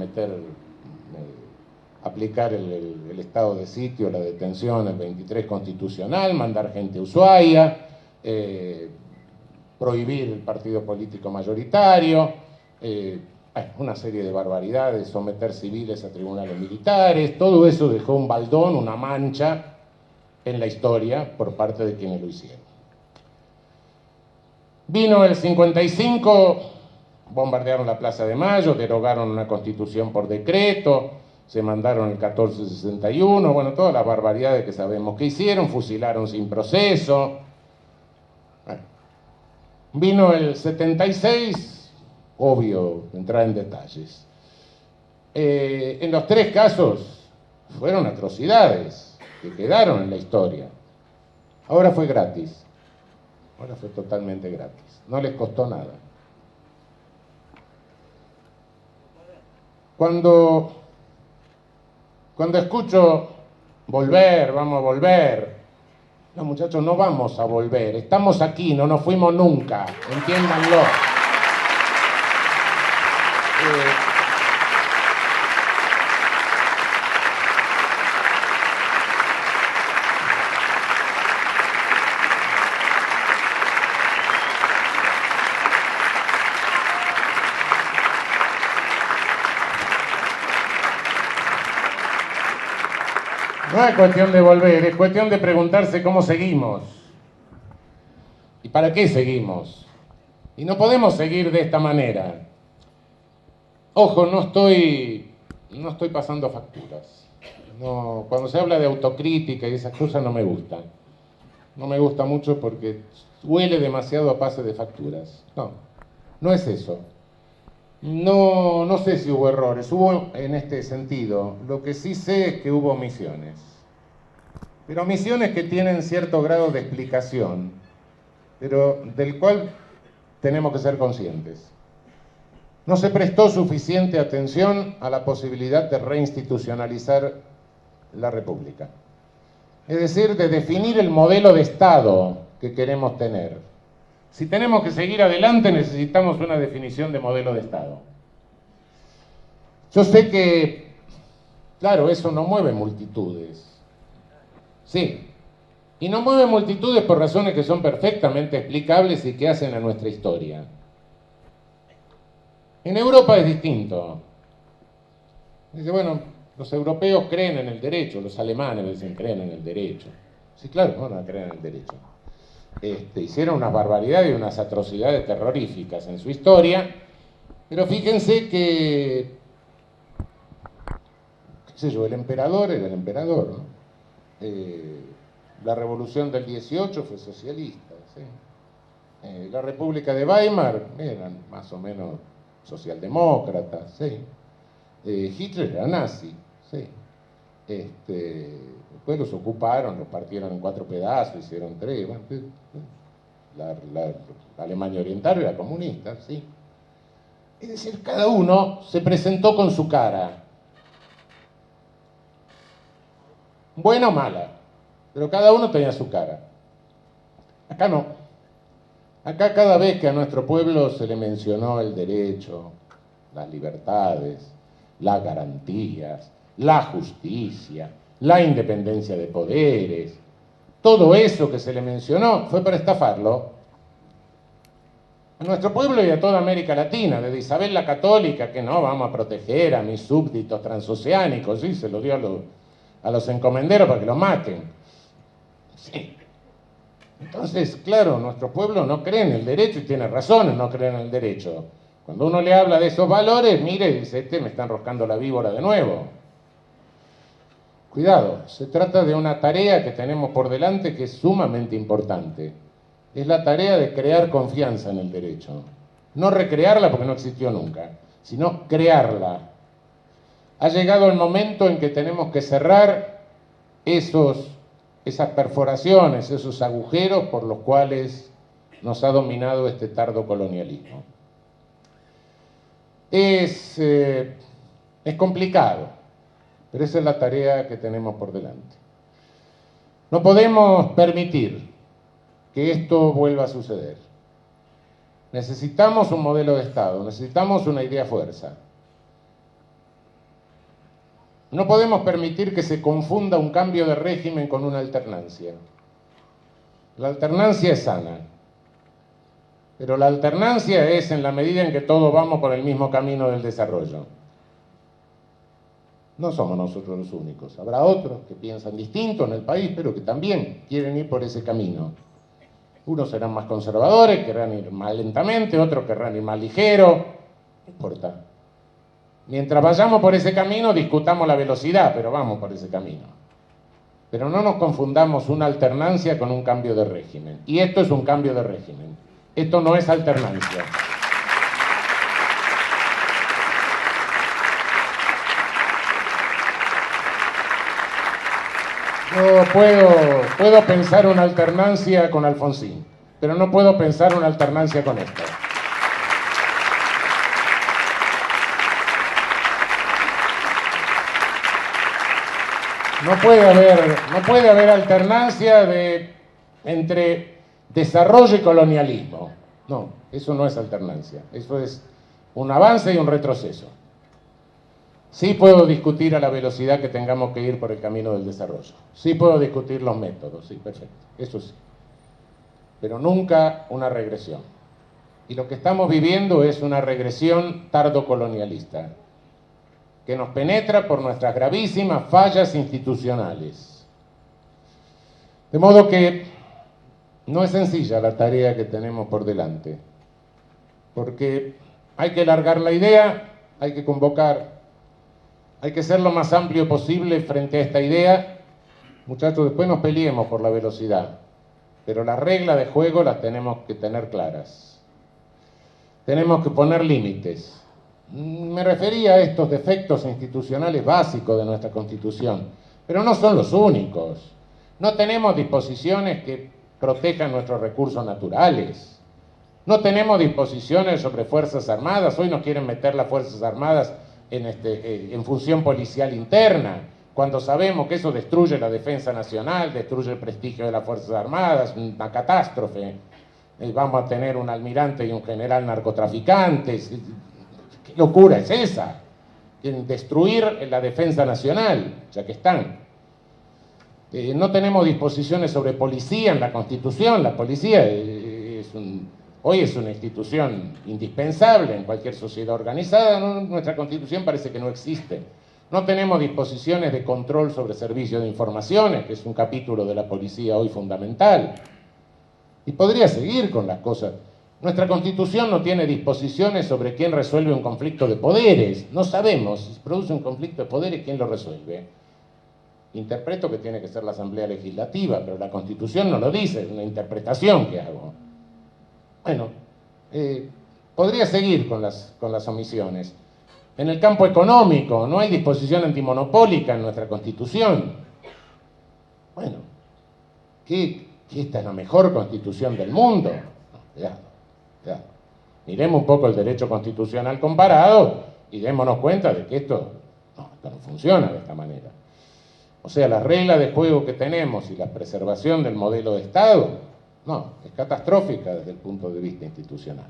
aplicar el estado de sitio, la detención, el 23 constitucional, mandar gente a Ushuaia, prohibir el partido político mayoritario, una serie de barbaridades, someter civiles a tribunales militares. Todo eso dejó un baldón, una mancha en la historia por parte de quienes lo hicieron. Vino el 55, bombardearon la Plaza de Mayo, derogaron una constitución por decreto, se mandaron el 1461, bueno, todas las barbaridades que sabemos que hicieron, fusilaron sin proceso. Bueno. Vino el 76, obvio, entrar en detalles. En los tres casos fueron atrocidades que quedaron en la historia. Ahora fue gratis. Ahora fue totalmente gratis. No les costó nada. Cuando escucho volver, vamos a volver, no, muchachos, no vamos a volver. Estamos aquí, no nos fuimos nunca. Entiéndanlo. No es cuestión de volver, es cuestión de preguntarse cómo seguimos. ¿Y para qué seguimos? Y no podemos seguir de esta manera. Ojo, no estoy pasando facturas. No, cuando se habla de autocrítica y esas cosas no me gusta. No me gusta mucho porque huele demasiado a pase de facturas. No, no es eso. No sé si hubo errores, hubo en este sentido. Lo que sí sé es que hubo omisiones. Pero omisiones que tienen cierto grado de explicación, pero del cual tenemos que ser conscientes. No se prestó suficiente atención a la posibilidad de reinstitucionalizar la República. Es decir, de definir el modelo de Estado que queremos tener. Si tenemos que seguir adelante, necesitamos una definición de modelo de Estado. Yo sé que, claro, eso no mueve multitudes. Sí, y no mueve multitudes por razones que son perfectamente explicables y que hacen a nuestra historia. En Europa es distinto. Dice, bueno, los europeos creen en el derecho, los alemanes dicen creen en el derecho. Sí, claro, no creen en el derecho. Hicieron unas barbaridades y unas atrocidades terroríficas en su historia, pero fíjense que, qué sé yo, el emperador era el emperador, ¿no? La revolución del 18 fue socialista, ¿sí? La República de Weimar eran más o menos socialdemócratas, ¿sí? Hitler era nazi, ¿sí? Después los ocuparon, los partieron en 4 pedazos, hicieron 3. Bueno, la Alemania Oriental era comunista, ¿sí? Es decir, cada uno se presentó con su cara. Buena o mala, pero cada uno tenía su cara. Acá no. Acá cada vez que a nuestro pueblo se le mencionó el derecho, las libertades, las garantías, la justicia, la independencia de poderes, todo eso que se le mencionó fue para estafarlo. A nuestro pueblo y a toda América Latina, desde Isabel la Católica, que no, vamos a proteger a mis súbditos transoceánicos, sí, se lo dio a los encomenderos para que los maten. Sí. Entonces, claro, nuestro pueblo no cree en el derecho y tiene razones, no cree en el derecho. Cuando uno le habla de esos valores, mire, dice, me está enroscando la víbora de nuevo. Cuidado, se trata de una tarea que tenemos por delante que es sumamente importante. Es la tarea de crear confianza en el derecho. No recrearla porque no existió nunca, sino crearla. Ha llegado el momento en que tenemos que cerrar esas perforaciones, esos agujeros por los cuales nos ha dominado este tardo colonialismo. Es complicado, pero esa es la tarea que tenemos por delante. No podemos permitir que esto vuelva a suceder. Necesitamos un modelo de Estado, necesitamos una idea fuerza. No podemos permitir que se confunda un cambio de régimen con una alternancia. La alternancia es sana, pero la alternancia es en la medida en que todos vamos por el mismo camino del desarrollo. No somos nosotros los únicos, habrá otros que piensan distinto en el país, pero que también quieren ir por ese camino. Unos serán más conservadores, querrán ir más lentamente, otros querrán ir más ligero, no importa. Mientras vayamos por ese camino, discutamos la velocidad, pero vamos por ese camino. Pero no nos confundamos una alternancia con un cambio de régimen. Y esto es un cambio de régimen. Esto no es alternancia. Yo puedo pensar una alternancia con Alfonsín, pero no puedo pensar una alternancia con esto. No puede haber alternancia entre desarrollo y colonialismo. No, eso no es alternancia. Eso es un avance y un retroceso. Sí puedo discutir a la velocidad que tengamos que ir por el camino del desarrollo. Sí puedo discutir los métodos, sí, perfecto. Eso sí. Pero nunca una regresión. Y lo que estamos viviendo es una regresión tardocolonialista, que nos penetra por nuestras gravísimas fallas institucionales. De modo que no es sencilla la tarea que tenemos por delante, porque hay que largar la idea, hay que convocar, hay que ser lo más amplio posible frente a esta idea. Muchachos, después nos peleemos por la velocidad, pero las reglas de juego las tenemos que tener claras. Tenemos que poner límites. Me refería a estos defectos institucionales básicos de nuestra Constitución, pero no son los únicos. No tenemos disposiciones que protejan nuestros recursos naturales. No tenemos disposiciones sobre Fuerzas Armadas. Hoy nos quieren meter las Fuerzas Armadas en función policial interna, cuando sabemos que eso destruye la defensa nacional, destruye el prestigio de las Fuerzas Armadas, una catástrofe. Vamos a tener un almirante y un general narcotraficantes. ¿Qué locura es esa? Quieren destruir la defensa nacional, ya que están. No tenemos disposiciones sobre policía en la Constitución. La policía hoy es una institución indispensable en cualquier sociedad organizada. Nuestra Constitución parece que no existe. No tenemos disposiciones de control sobre servicios de informaciones, que es un capítulo de la policía hoy fundamental. Y podría seguir con las cosas. Nuestra Constitución no tiene disposiciones sobre quién resuelve un conflicto de poderes. No sabemos si se produce un conflicto de poderes, quién lo resuelve. Interpreto que tiene que ser la Asamblea Legislativa, pero la Constitución no lo dice, es una interpretación que hago. Bueno, podría seguir con las omisiones. En el campo económico, no hay disposición antimonopólica en nuestra Constitución. Bueno, ¿que esta es la mejor Constitución del mundo? Ya. Miremos un poco el derecho constitucional comparado y démonos cuenta de que esto no funciona de esta manera. O sea, las reglas de juego que tenemos y la preservación del modelo de Estado, es catastrófica desde el punto de vista institucional.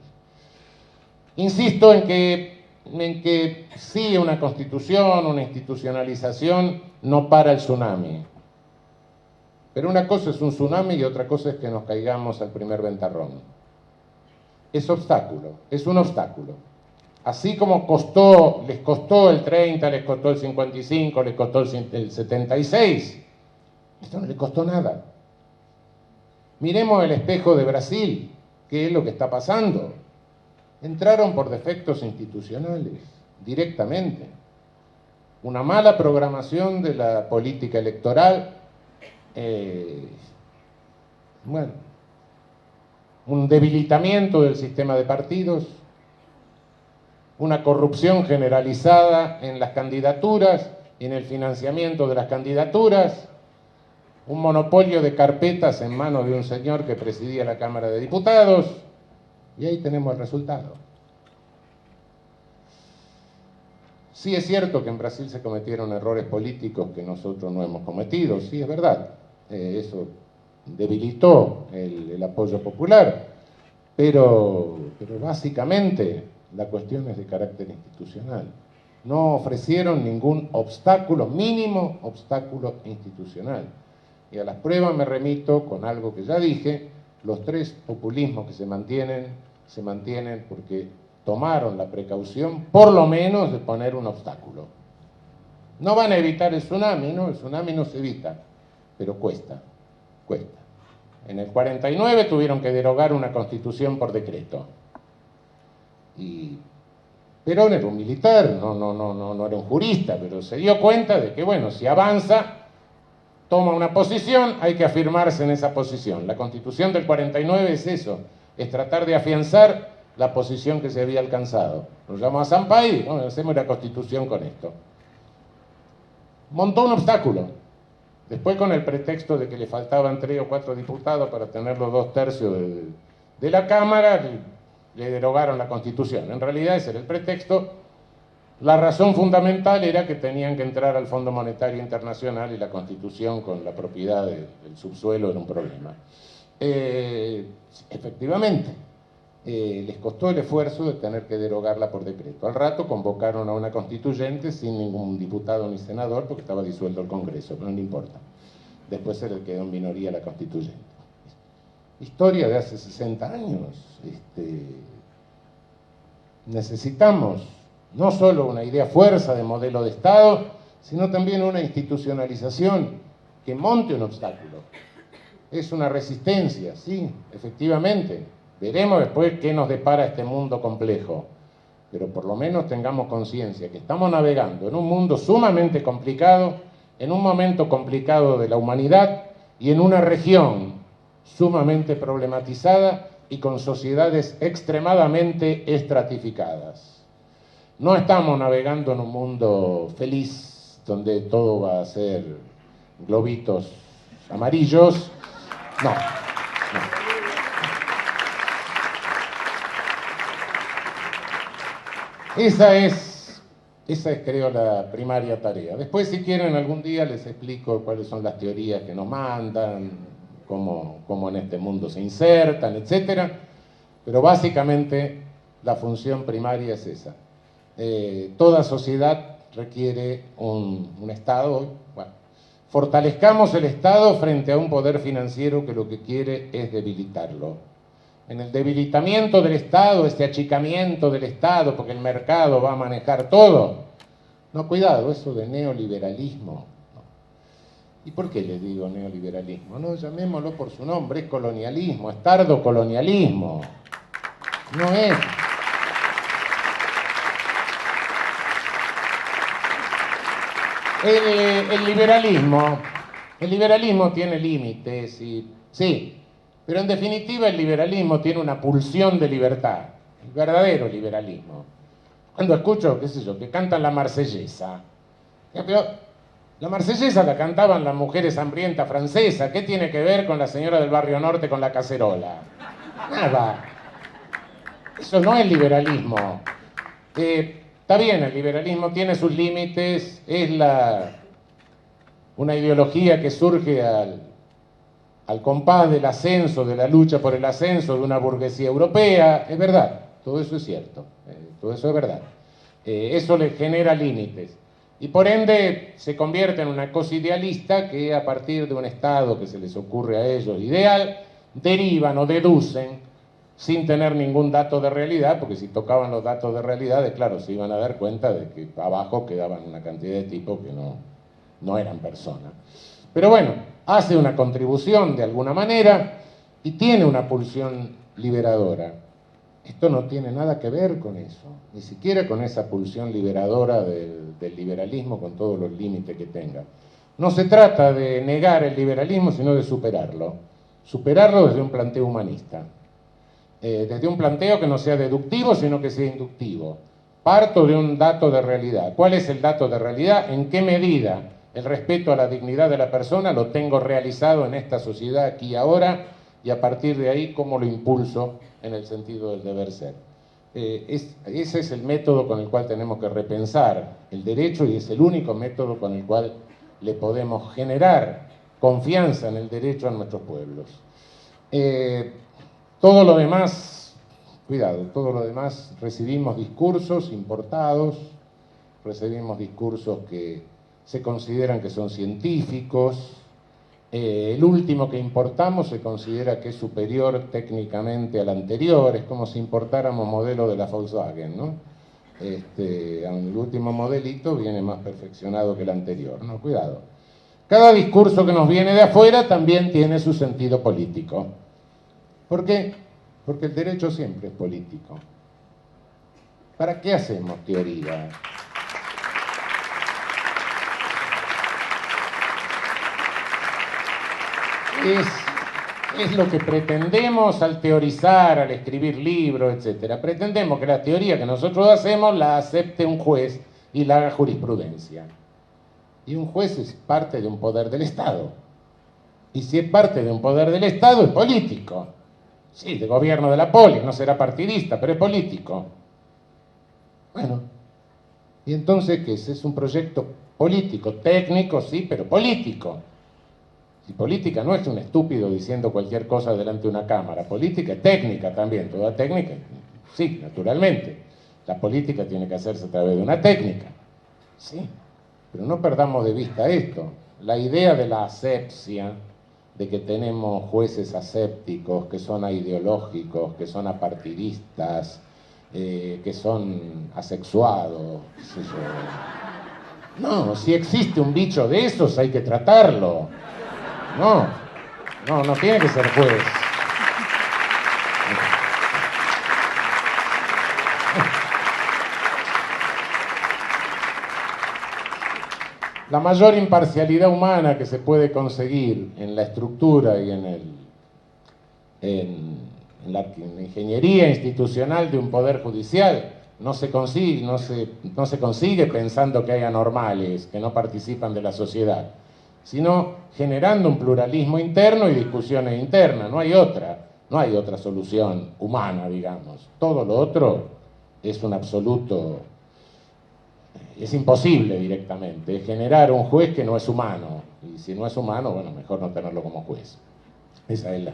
Insisto en que sí, una constitución, una institucionalización no para el tsunami. Pero una cosa es un tsunami y otra cosa es que nos caigamos al primer ventarrón. Es un obstáculo. Así como les costó el 30, les costó el 55, les costó el 76, esto no le costó nada. Miremos el espejo de Brasil, ¿qué es lo que está pasando? Entraron por defectos institucionales, directamente. Una mala programación de la política electoral, un debilitamiento del sistema de partidos, una corrupción generalizada en las candidaturas y en el financiamiento de las candidaturas, un monopolio de carpetas en manos de un señor que presidía la Cámara de Diputados, y ahí tenemos el resultado. Sí es cierto que en Brasil se cometieron errores políticos que nosotros no hemos cometido, sí es verdad, eso debilitó el apoyo popular, pero básicamente la cuestión es de carácter institucional. No ofrecieron ningún obstáculo, mínimo obstáculo institucional. Y a las pruebas me remito con algo que ya dije: los tres populismos que se mantienen porque tomaron la precaución, por lo menos, de poner un obstáculo. No van a evitar el tsunami, ¿no? El tsunami no se evita, pero cuesta. En el 49 tuvieron que derogar una constitución por decreto. Y Perón era un militar, no era un jurista, pero se dio cuenta de que, bueno, si avanza, toma una posición, hay que afirmarse en esa posición. La Constitución del 49 es eso, es tratar de afianzar la posición que se había alcanzado. Nos llamó a Sampaio, ¿no? Hacemos la Constitución con esto. Montó un obstáculo. Después, con el pretexto de que le faltaban 3 o 4 diputados para tener los 2/3 de la Cámara, le derogaron la Constitución. En realidad ese era el pretexto. La razón fundamental era que tenían que entrar al Fondo Monetario Internacional y la Constitución con la propiedad del subsuelo era un problema. Efectivamente, les costó el esfuerzo de tener que derogarla por decreto. Al rato convocaron a una constituyente sin ningún diputado ni senador porque estaba disuelto el Congreso, pero no importa. Después se le quedó en minoría la constituyente. Historia de hace 60 años. Necesitamos no solo una idea fuerza de modelo de Estado, sino también una institucionalización que monte un obstáculo. Es una resistencia, sí, efectivamente. Veremos después qué nos depara este mundo complejo, pero por lo menos tengamos conciencia que estamos navegando en un mundo sumamente complicado, en un momento complicado de la humanidad y en una región sumamente problematizada y con sociedades extremadamente estratificadas. No estamos navegando en un mundo feliz donde todo va a ser globitos amarillos. No. Esa es, creo, la primaria tarea. Después, si quieren, algún día les explico cuáles son las teorías que nos mandan, cómo en este mundo se insertan, etc. Pero básicamente la función primaria es esa. Toda sociedad requiere un Estado. Bueno, fortalezcamos el Estado frente a un poder financiero que lo que quiere es debilitarlo. En el debilitamiento del Estado, este achicamiento del Estado, porque el mercado va a manejar todo. No, cuidado, eso de neoliberalismo. ¿Y por qué les digo neoliberalismo? No, llamémoslo por su nombre, es colonialismo, es tardocolonialismo. No es. El liberalismo tiene límites, sí, pero en definitiva el liberalismo tiene una pulsión de libertad, el verdadero liberalismo. Cuando escucho, qué sé yo, que cantan la Marsellesa, pero la Marsellesa la cantaban las mujeres hambrientas francesas, ¿qué tiene que ver con la señora del barrio norte con la cacerola? Nada. Eso no es liberalismo. Está bien, el liberalismo tiene sus límites, es una ideología que surge al compás del ascenso, de la lucha por el ascenso de una burguesía europea, es verdad, todo eso es cierto, todo eso es verdad. Eso le genera límites y por ende se convierte en una cosa idealista que a partir de un Estado que se les ocurre a ellos ideal, derivan o deducen sin tener ningún dato de realidad, porque si tocaban los datos de realidad, claro, se iban a dar cuenta de que abajo quedaban una cantidad de tipos que no eran personas. Pero bueno, hace una contribución de alguna manera y tiene una pulsión liberadora. Esto no tiene nada que ver con eso, ni siquiera con esa pulsión liberadora del liberalismo con todos los límites que tenga. No se trata de negar el liberalismo, sino de superarlo. Superarlo desde un planteo humanista. Desde un planteo que no sea deductivo, sino que sea inductivo. Parto de un dato de realidad. ¿Cuál es el dato de realidad? ¿En qué medida el respeto a la dignidad de la persona lo tengo realizado en esta sociedad aquí y ahora? Y a partir de ahí, ¿cómo lo impulso en el sentido del deber ser? ese es el método con el cual tenemos que repensar el derecho y es el único método con el cual le podemos generar confianza en el derecho a nuestros pueblos. Todo lo demás, cuidado, todo lo demás recibimos discursos importados, recibimos discursos que se consideran que son científicos. El último que importamos se considera que es superior técnicamente al anterior, es como si importáramos modelo de la Volkswagen, ¿no? El último modelito viene más perfeccionado que el anterior, ¿no? Cuidado. Cada discurso que nos viene de afuera también tiene su sentido político. ¿Por qué? Porque el derecho siempre es político. ¿Para qué hacemos teoría? Es lo que pretendemos al teorizar, al escribir libros, etc. Pretendemos que la teoría que nosotros hacemos la acepte un juez y la haga jurisprudencia. Y un juez es parte de un poder del Estado. Y si es parte de un poder del Estado, es político. Sí, de gobierno de la poli, no será partidista, pero es político. Bueno, y entonces, ¿qué es? Es un proyecto político, técnico, sí, pero político. Y política no es un estúpido diciendo cualquier cosa delante de una cámara. Política es técnica también, toda técnica, sí, naturalmente. La política tiene que hacerse a través de una técnica, sí. Pero no perdamos de vista esto. La idea de la asepsia, de que tenemos jueces asépticos, que son aideológicos, que son apartidistas, que son asexuados, qué sé yo. No, si existe un bicho de esos hay que tratarlo. No tiene que ser juez. La mayor imparcialidad humana que se puede conseguir en la estructura y en la ingeniería institucional de un poder judicial no se consigue pensando que hay anormales que no participan de la sociedad, sino generando un pluralismo interno y discusiones internas. No hay otra solución humana, digamos. Todo lo otro es un absoluto, es imposible directamente, es generar un juez que no es humano, y si no es humano, bueno, mejor no tenerlo como juez. Esa es la...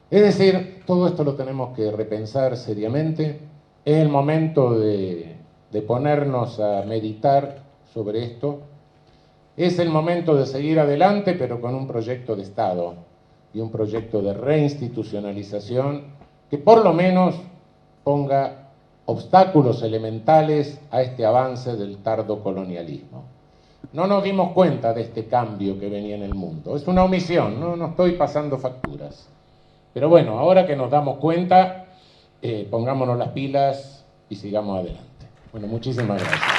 Es decir, todo esto lo tenemos que repensar seriamente. Es el momento de ponernos a meditar sobre esto. Es el momento de seguir adelante, pero con un proyecto de Estado y un proyecto de reinstitucionalización que por lo menos ponga obstáculos elementales a este avance del tardo colonialismo. No nos dimos cuenta de este cambio que venía en el mundo. Es una omisión, no estoy pasando facturas. Pero bueno, ahora que nos damos cuenta, pongámonos las pilas y sigamos adelante. Bueno, muchísimas gracias.